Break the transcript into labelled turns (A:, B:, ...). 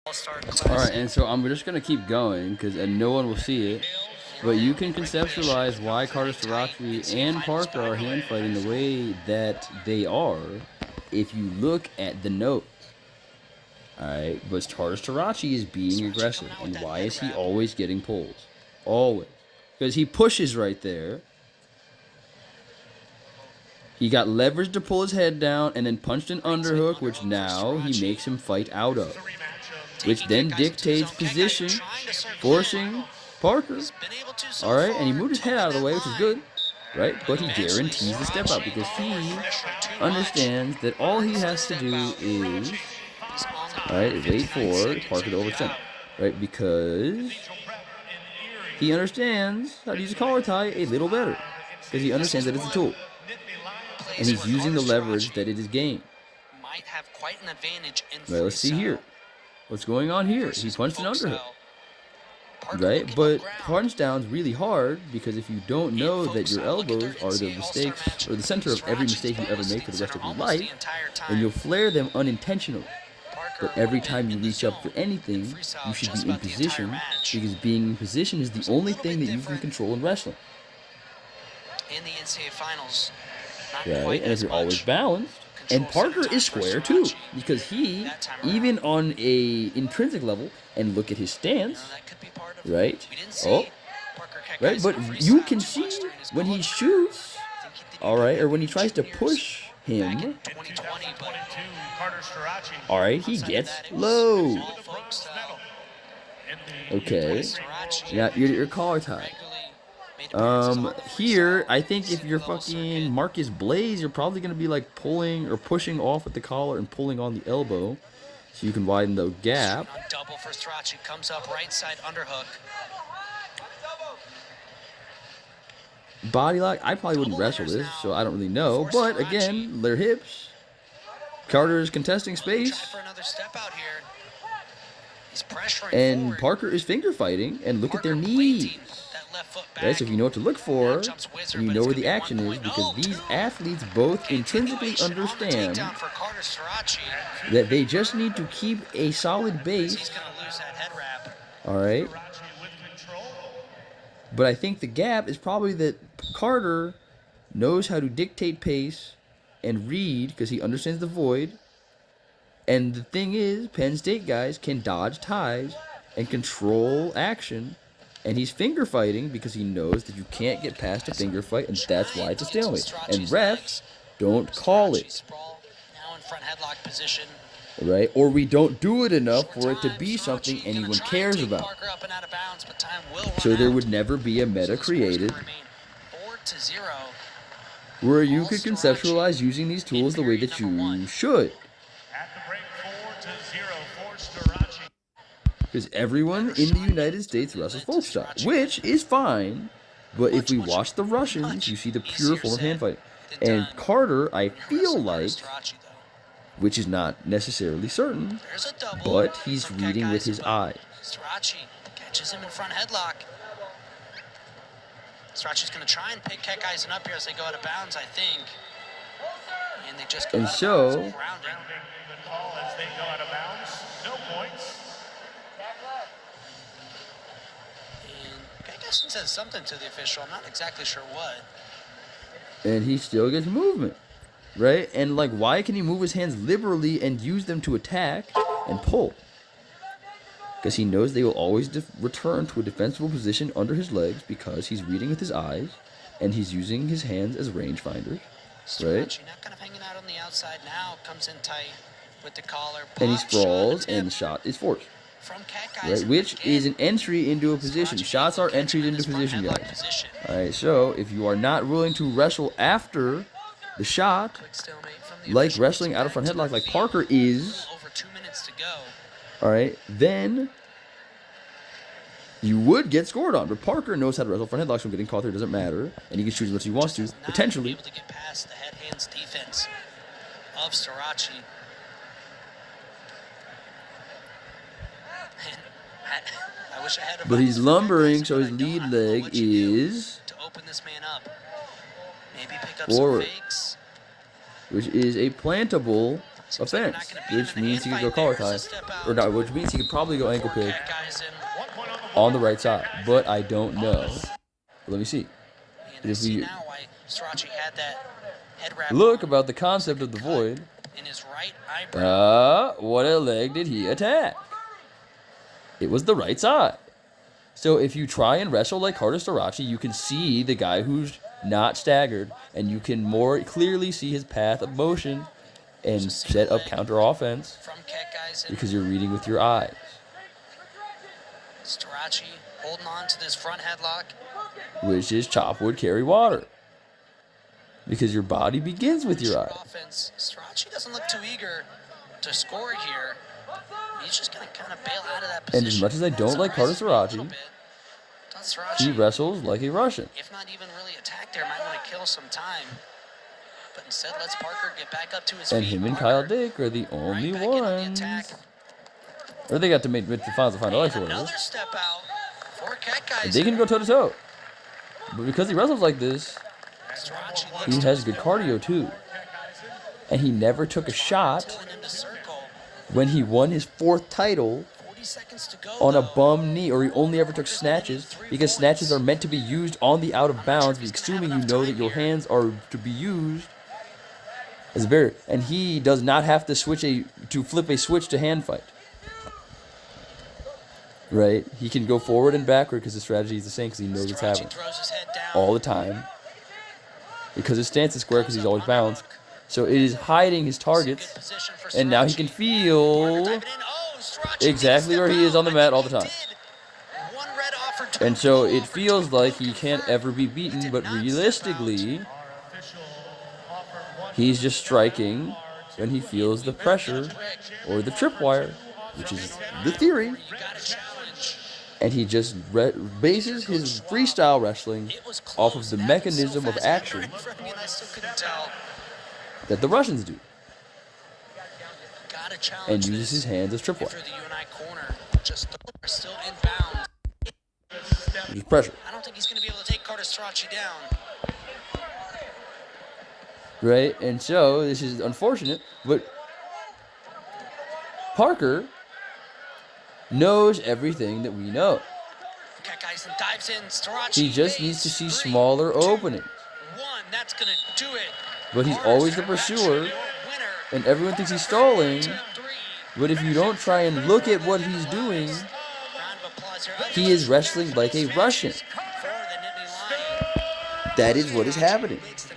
A: Alright, and so I'm just going to keep going, because no one will see it. But you can conceptualize why Carter Starocci and Parker are hand fighting the way that they are if you look at the note. Alright, but Carter Starocci is being aggressive. And why is he always getting pulls? Always. Because he pushes right there. He got leverage to pull his head down and then punched an underhook, which now he makes him fight out of. Which then dictates position, forcing Parker. Alright, and he moved his head out of the way, which is good. Right? But he guarantees the step out because he understands that all he has to do is, wait for Parker to overextend. Right? Because he understands how to use a collar tie a little better. Because he understands that it's a tool. And he's using the leverage that it is gained. Right, let's see here. What's going on here? He punched an underhook. Right? But punch down's really hard because if you don't know that your elbows are the mistakes or the center of every mistake you ever make for the rest of your life, then you'll flare them unintentionally. But every time you reach up for anything, you should be in position because being in position is the only thing that you can control in wrestling.
B: In the NCAA finals,
A: right? And if you're always balanced, and Parker is square too, because he, even on a intrinsic level, and look at his stance, right? Oh, right, but you can see when he shoots, all right, or when he tries to push him, all right, he gets low. Okay, yeah, your collar tie. Here, I think if you're fucking Marcus Blaze, you're probably going to be like pulling or pushing off at the collar and pulling on the elbow so you can widen the gap.
B: Double for Starocci, comes up right side underhook.
A: Body lock, I probably wouldn't wrestle this, so I don't really know. But again, their hips. Carter is contesting space. And Parker is finger fighting, and look at their knees. Right, so if you know what to look for, and you know where the action is, because these athletes both intrinsically understand that they just need to keep a solid base. Alright. But I think the gap is probably that Carter knows how to dictate pace and read, because he understands the void. And the thing is, Penn State guys can dodge ties and control action. And he's finger fighting because he knows that you can't get past a finger fight, and that's why it's a stalemate. And refs don't call it. Right? Or we don't do it enough for it to be something anyone cares about. So there would never be a meta created where you could conceptualize using these tools the way that you should. Because everyone in the United States wrestles folk style, which is fine. But if we watch the Russians, you see the pure form of hand fighting. And Carter, I feel like, which is not necessarily certain, but he's reading with his eyes.
B: Starocci catches him in front headlock. Starocci's going to try and pick Keckeisen up here as they go out of bounds, I think. And they just go
A: and so,
B: grounding.
C: The call as they go out of bounds. No points.
B: Keckeisen says something to the official. I'm not exactly sure what.
A: And he still gets movement, right? And like, why can he move his hands liberally and use them to attack and pull? Because he knows they will always return to a defensible position under his legs because he's reading with his eyes and he's using his hands as rangefinders, right?
B: Now kind of hanging out on the outside now, comes in tight with the collar.
A: And he sprawls, and the shot is forced. Right, which is an entry into a position. Shots are entries into position, guys. Alright, so if you are not willing to wrestle after the shot, like wrestling out of front headlock like Parker is, alright, then you would get scored on. But Parker knows how to wrestle front headlocks from getting caught there, it doesn't matter. And he can shoot as much as he wants to, potentially.
B: Able to get past the head hands defense of Starocci. I wish I had a
A: but he's lumbering, so his lead leg is
B: to open this man up. Maybe pick up
A: forward,
B: some fakes.
A: which is a plantable a fence, which means he could go collar tie, or not, which means he could probably go ankle pick
B: Keckeisen.
A: on the right side, but I don't know. Let me see.
B: And I
A: If
B: see
A: we
B: now why Starocci had that head wrap
A: look
B: on
A: about the concept of the void,
B: in his right eyebrow.
A: what a leg did he attack? It was the right side. So if you try and wrestle like Carter Starocci, you can see the guy who's not staggered, and you can more clearly see his path of motion and set up counter offense
B: From Keckeisen.
A: because you're reading with your eyes.
B: Starocci holding on to this front headlock.
A: Which is chop wood, carry water. Because your body begins with your
B: Short
A: eyes.
B: offense. Starocci doesn't look too eager to score here. He's just going to kind of bail out of that position.
A: And as much as I don't like Carter Starocci, he wrestles like a Russian.
B: If not even really attack there, might want to kill some time. But instead, lets Parker get back up to his
A: And
B: feet.
A: him and
B: Parker
A: Kyle Dick are the only
B: right back in on the
A: ones.
B: attack.
A: Or they got to make the final X or whatever.
B: Another step out for Keckeisen.
A: And they can go toe to toe. But because he wrestles like this,
B: Starocci looks
A: he
B: to
A: has
B: his
A: good
B: forward,
A: cardio too. And he never took a shot
B: tilting him to circle.
A: when he won his 4th title
B: 40 seconds to go,
A: on a
B: though.
A: bum knee, or he only ever took snatches, because snatches are meant to be used on the out of bounds, assuming you know that your hands are to be used as a barrier. And he does not have to flip a switch to hand fight. Right? He can go forward and backward because the strategy is the same, because he knows it's
B: Starocci
A: happening
B: throws his head down.
A: all the time. Because his stance is square, because he's always balanced. So it is hiding his targets,
B: Good position for
A: and now he
B: Starocci.
A: can feel
B: Diving in. Oh, Starocci
A: exactly
B: did
A: where
B: step
A: he is on the
B: out,
A: mat
B: like
A: all the
B: he
A: time.
B: did. One red offer to
A: And so
B: go
A: it
B: for
A: feels
B: two.
A: like he can't ever be beaten, but realistically, he's just striking when he feels the pressure or the tripwire, which is the theory,
B: You got a challenge.
A: and he just bases his freestyle wrestling
B: It was
A: off
B: close.
A: of the
B: That happened
A: mechanism
B: so
A: of
B: fast.
A: action
B: Right in front of me, and I still couldn't tell.
A: that the Russians do,
B: Got a challenge.
A: and uses his
B: this
A: hands as
B: for
A: tripwire,
B: the UNI corner. Just still inbound.
A: which is pressure,
B: I don't think he's going to be able to take Carter Starocci down.
A: right? And so this is unfortunate, but Parker knows everything that we know.
B: Keckeisen dives in. Starocci.
A: He just needs to see smaller openings.
B: One. That's going to do it.
A: But he's
B: Carter
A: always the
B: Starocci,
A: pursuer,
B: your winner.
A: and everyone thinks he's stalling.
B: 2-3.
A: But if you don't try and look at what he's doing,
B: Round of applause here.
A: he is wrestling like a Russian.
B: For the Nittany Lion.
A: That is what is happening.
B: Leads the